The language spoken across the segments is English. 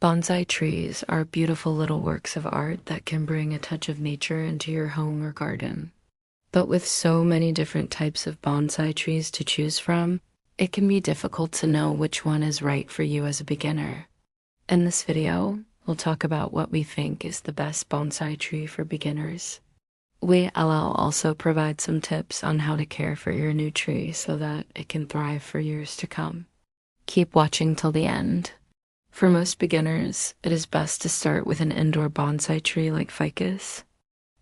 Bonsai trees are beautiful little works of art that can bring a touch of nature into your home or garden. But with so many different types of bonsai trees to choose from, it can be difficult to know which one is right for you as a beginner. In this video, we'll talk about what we think is the best bonsai tree for beginners. We'll also provide some tips on how to care for your new tree so that it can thrive for years to come. Keep watching till the end. For most beginners, it is best to start with an indoor bonsai tree like ficus.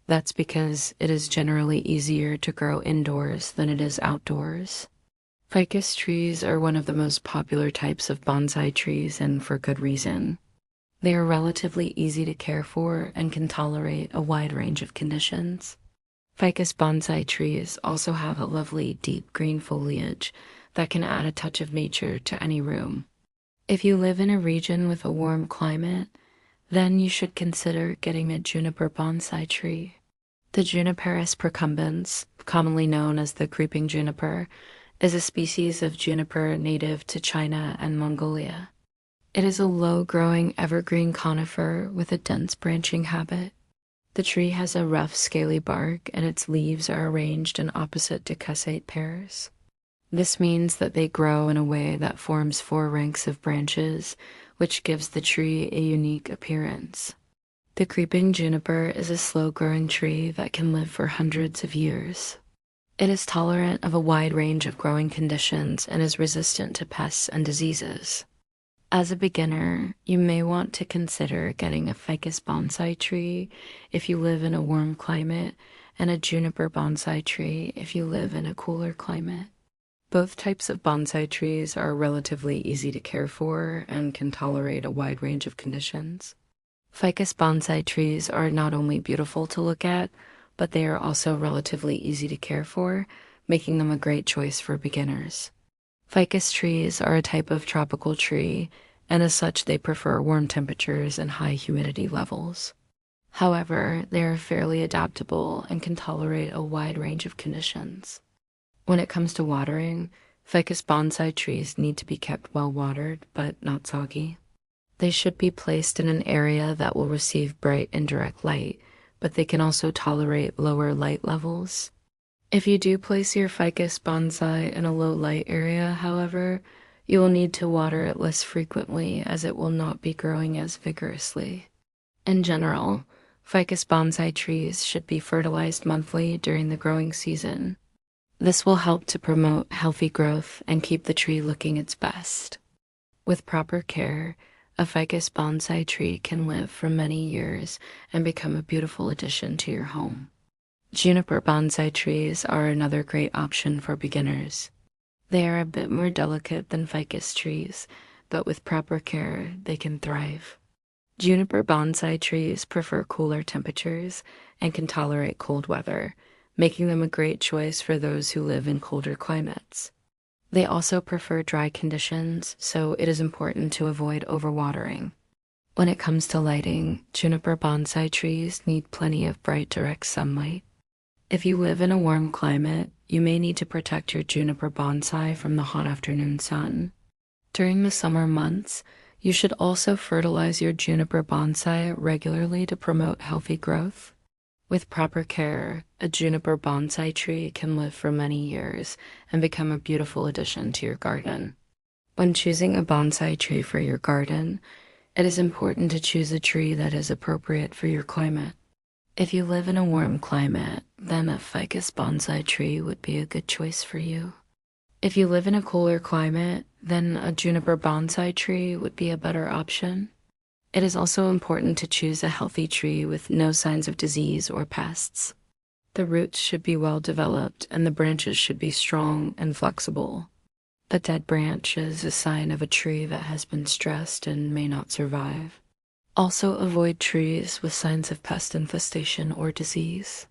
That's because it is generally easier to grow indoors than it is outdoors. Ficus trees are one of the most popular types of bonsai trees, and for good reason. They are relatively easy to care for and can tolerate a wide range of conditions. Ficus bonsai trees also have a lovely deep green foliage that can add a touch of nature to any room. If you live in a region with a warm climate, then you should consider getting a juniper bonsai tree. The Juniperus procumbens, commonly known as the creeping juniper, is a species of juniper native to China and Mongolia. It is a low-growing evergreen conifer with a dense branching habit. The tree has a rough, scaly bark, and its leaves are arranged in opposite decussate pairs. This means that they grow in a way that forms 4 ranks of branches, which gives the tree a unique appearance. The creeping juniper is a slow-growing tree that can live for hundreds of years. It is tolerant of a wide range of growing conditions and is resistant to pests and diseases. As a beginner, you may want to consider getting a ficus bonsai tree if you live in a warm climate and a juniper bonsai tree if you live in a cooler climate. Both types of bonsai trees are relatively easy to care for and can tolerate a wide range of conditions. Ficus bonsai trees are not only beautiful to look at, but they are also relatively easy to care for, making them a great choice for beginners. Ficus trees are a type of tropical tree, and as such they prefer warm temperatures and high humidity levels. However, they are fairly adaptable and can tolerate a wide range of conditions. When it comes to watering, ficus bonsai trees need to be kept well watered, but not soggy. They should be placed in an area that will receive bright indirect light, but they can also tolerate lower light levels. If you do place your ficus bonsai in a low light area, however, you will need to water it less frequently as it will not be growing as vigorously. In general, ficus bonsai trees should be fertilized monthly during the growing season. This will help to promote healthy growth and keep the tree looking its best. With proper care, a ficus bonsai tree can live for many years and become a beautiful addition to your home. Juniper bonsai trees are another great option for beginners. They are a bit more delicate than ficus trees, but with proper care, they can thrive. Juniper bonsai trees prefer cooler temperatures and can tolerate cold weather, making them a great choice for those who live in colder climates. They also prefer dry conditions, so it is important to avoid overwatering. When it comes to lighting, juniper bonsai trees need plenty of bright direct sunlight. If you live in a warm climate, you may need to protect your juniper bonsai from the hot afternoon sun. During the summer months, you should also fertilize your juniper bonsai regularly to promote healthy growth. With proper care, a juniper bonsai tree can live for many years and become a beautiful addition to your garden. When choosing a bonsai tree for your garden, it is important to choose a tree that is appropriate for your climate. If you live in a warm climate, then a ficus bonsai tree would be a good choice for you. If you live in a cooler climate, then a juniper bonsai tree would be a better option. It is also important to choose a healthy tree with no signs of disease or pests. The roots should be well developed and the branches should be strong and flexible. A dead branch is a sign of a tree that has been stressed and may not survive. Also avoid trees with signs of pest infestation or disease.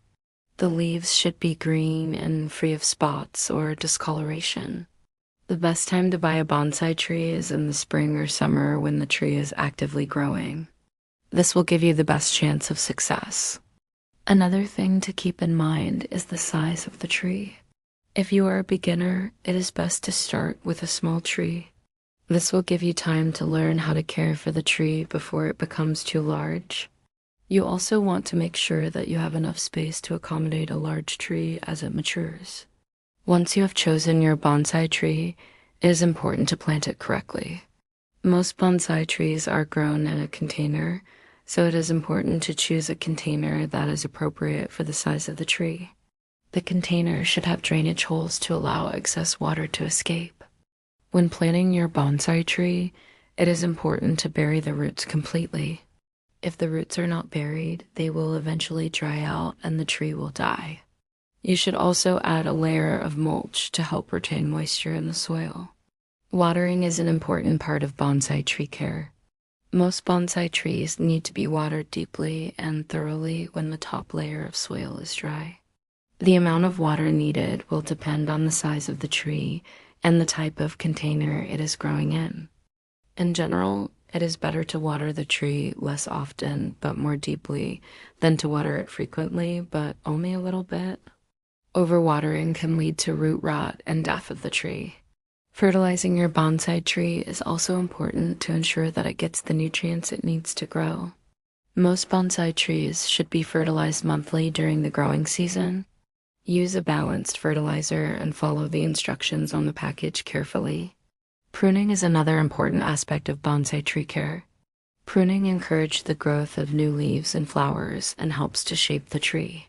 The leaves should be green and free of spots or discoloration. The best time to buy a bonsai tree is in the spring or summer when the tree is actively growing. This will give you the best chance of success. Another thing to keep in mind is the size of the tree. If you are a beginner, it is best to start with a small tree. This will give you time to learn how to care for the tree before it becomes too large. You also want to make sure that you have enough space to accommodate a large tree as it matures. Once you have chosen your bonsai tree, it is important to plant it correctly. Most bonsai trees are grown in a container, so it is important to choose a container that is appropriate for the size of the tree. The container should have drainage holes to allow excess water to escape. When planting your bonsai tree, it is important to bury the roots completely. If the roots are not buried, they will eventually dry out and the tree will die. You should also add a layer of mulch to help retain moisture in the soil. Watering is an important part of bonsai tree care. Most bonsai trees need to be watered deeply and thoroughly when the top layer of soil is dry. The amount of water needed will depend on the size of the tree and the type of container it is growing in. In general, it is better to water the tree less often but more deeply than to water it frequently but only a little bit. Overwatering can lead to root rot and death of the tree. Fertilizing your bonsai tree is also important to ensure that it gets the nutrients it needs to grow. Most bonsai trees should be fertilized monthly during the growing season. Use a balanced fertilizer and follow the instructions on the package carefully. Pruning is another important aspect of bonsai tree care. Pruning encourages the growth of new leaves and flowers and helps to shape the tree.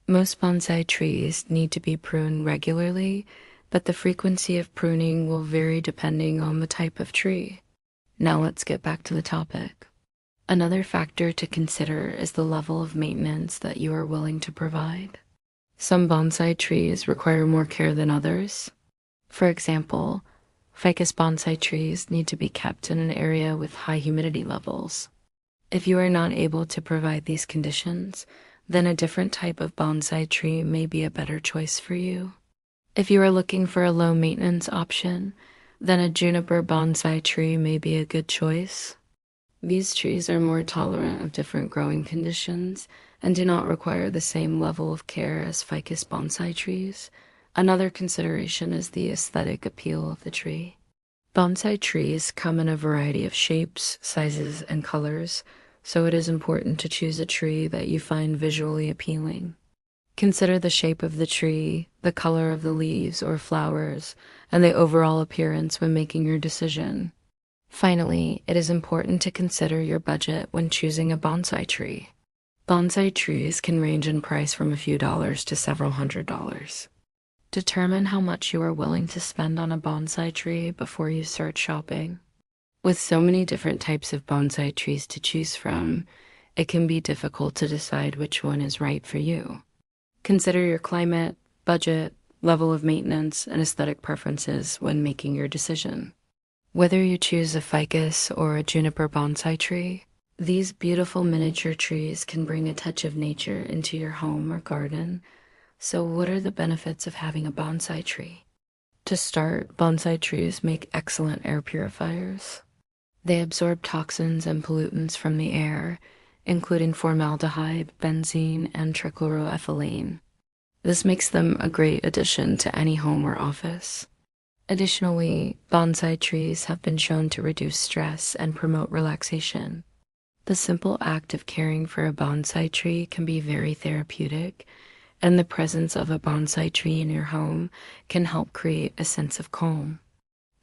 Most bonsai trees need to be pruned regularly, but the frequency of pruning will vary depending on the type of tree. Now let's get back to the topic. Another factor to consider is the level of maintenance that you are willing to provide. Some bonsai trees require more care than others. For example, ficus bonsai trees need to be kept in an area with high humidity levels. If you are not able to provide these conditions, then a different type of bonsai tree may be a better choice for you. If you are looking for a low maintenance option, then a juniper bonsai tree may be a good choice. These trees are more tolerant of different growing conditions and do not require the same level of care as ficus bonsai trees. Another consideration is the aesthetic appeal of the tree. Bonsai trees come in a variety of shapes, sizes, and colors, so it is important to choose a tree that you find visually appealing. Consider the shape of the tree, the color of the leaves or flowers, and the overall appearance when making your decision. Finally, it is important to consider your budget when choosing a bonsai tree. Bonsai trees can range in price from a few dollars to several $100s. Determine how much you are willing to spend on a bonsai tree before you start shopping. With so many different types of bonsai trees to choose from, it can be difficult to decide which one is right for you. Consider your climate, budget, level of maintenance, and aesthetic preferences when making your decision. Whether you choose a ficus or a juniper bonsai tree, these beautiful miniature trees can bring a touch of nature into your home or garden. So what are the benefits of having a bonsai tree? To start, bonsai trees make excellent air purifiers. They absorb toxins and pollutants from the air, including formaldehyde, benzene, and trichloroethylene. This makes them a great addition to any home or office. Additionally, bonsai trees have been shown to reduce stress and promote relaxation. The simple act of caring for a bonsai tree can be very therapeutic, and the presence of a bonsai tree in your home can help create a sense of calm.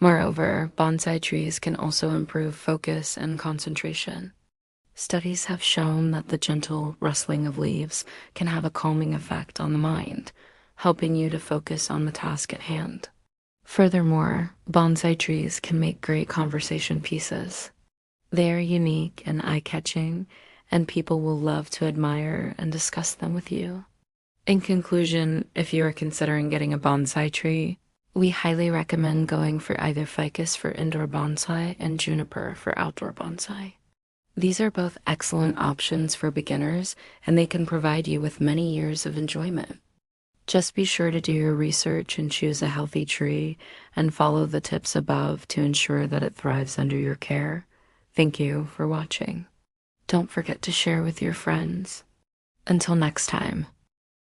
Moreover, bonsai trees can also improve focus and concentration. Studies have shown that the gentle rustling of leaves can have a calming effect on the mind, helping you to focus on the task at hand. Furthermore, bonsai trees can make great conversation pieces. They are unique and eye-catching, and people will love to admire and discuss them with you. In conclusion, if you are considering getting a bonsai tree, we highly recommend going for either ficus for indoor bonsai and juniper for outdoor bonsai. These are both excellent options for beginners, and they can provide you with many years of enjoyment. Just be sure to do your research and choose a healthy tree and follow the tips above to ensure that it thrives under your care. Thank you for watching. Don't forget to share with your friends. Until next time.